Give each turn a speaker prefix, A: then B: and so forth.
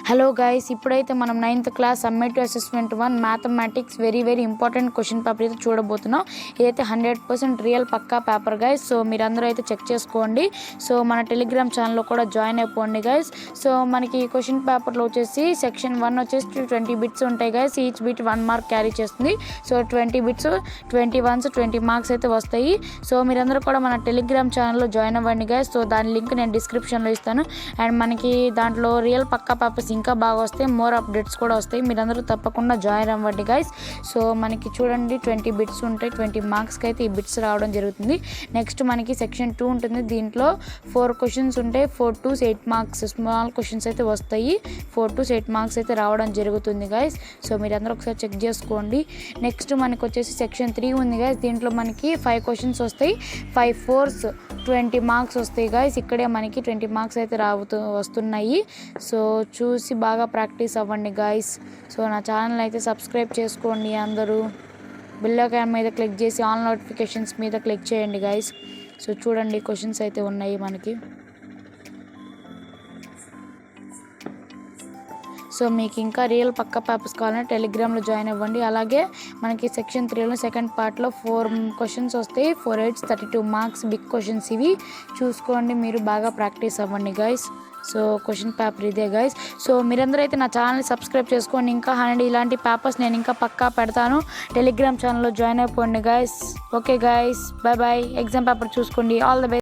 A: Hello guys, ఇప్పుడైతే మనం 9th class summative assessment 1 mathematics very important question paper అయితే చూడబోతున్నాం. ఇదైతే 100% రియల్ పక్కా పేపర్ గైస్. సో మీరందరూ అయితే చెక్ చేసుకోండి. సో మన టెలిగ్రామ్ ఛానల్లో కూడా జాయిన్ అయిపోండి గైస్. సో మనకి ఈ క్వశ్చన్ పేపర్లో వచ్చేసి సెక్షన్ 1 వచ్చేసి 20 బిట్స్ ఉంటాయి guys. Each bit 1 mark carry చేస్తుంది. సో 20 బిట్స్ 20 వన్స్ 20 మార్క్స్ అయితే వస్తాయి. సో మీరందరూ కూడా మన టెలిగ్రామ్ ఛానల్లో జాయిన్ అవ్వండి గైస్. సో దాని లింక్ నేను డిస్క్రిప్షన్లో ఇస్తాను. అండ్ మనకి దాంట్లో రియల్ పక్కా పేపర్స్ ఇంకా బాగా వస్తాయి, మోర్ అప్డేట్స్ కూడా వస్తాయి. మీరందరూ తప్పకుండా జాయిన్ అవ్వండి గైస్. సో మనకి చూడండి 20 బిట్స్ ఉంటాయి. 20 మార్క్స్కి అయితే ఈ బిట్స్ రావడం జరుగుతుంది. నెక్స్ట్ మనకి సెక్షన్ 2 ఉంటుంది. దీంట్లో 4 క్వశ్చన్స్ ఉంటాయి. 4 to 8 మార్క్స్ స్మాల్ క్వశ్చన్స్ అయితే వస్తాయి. 4 to 8 మార్క్స్ అయితే రావడం జరుగుతుంది గైస్. సో మీరందరూ ఒకసారి చెక్ చేసుకోండి. నెక్స్ట్ మనకి వచ్చేసి సెక్షన్ 3 ఉంది గైస్. దీంట్లో మనకి 5 క్వశ్చన్స్ వస్తాయి. 5 4s 20 మార్క్స్ వస్తాయి గైస్. ఇక్కడే మనకి 20 మార్క్స్ అయితే వస్తున్నాయి. సో చూసి బాగా ప్రాక్టీస్ అవ్వండి గైస్. సో నా ఛానల్ అయితే సబ్స్క్రైబ్ చేసుకోండి. అందరూ బెల్ ఐకాన్ మీద క్లిక్ చేసి ఆల్ నోటిఫికేషన్స్ మీద క్లిక్ చేయండి గైస్. సో చూడండి క్వశ్చన్స్ అయితే ఉన్నాయి మనకి. సో మీకు ఇంకా రియల్ పక్క పేపర్స్ కావాలంటే టెలిగ్రామ్లో జాయిన్ అవ్వండి. అలాగే మనకి సెక్షన్ 3లో సెకండ్ పార్ట్లో 4 క్వశ్చన్స్ వస్తాయి. 4 8 32 మార్క్స్ బిగ్ క్వశ్చన్స్. ఇవి చూసుకోండి, మీరు బాగా ప్రాక్టీస్ అవ్వండి గైస్. సో క్వశ్చన్ పేపర్ ఇదే గైస్. సో మీరందరూ అయితే నా ఛానల్ని సబ్స్క్రైబ్ చేసుకోండి. ఇంకా 100 ఇలాంటి పేపర్స్ నేను ఇంకా పక్కా పెడతాను. టెలిగ్రామ్ ఛానల్లో జాయిన్ అయిపోండి guys. Okay guys, bye. Exam paper చూసుకోండి. All the best.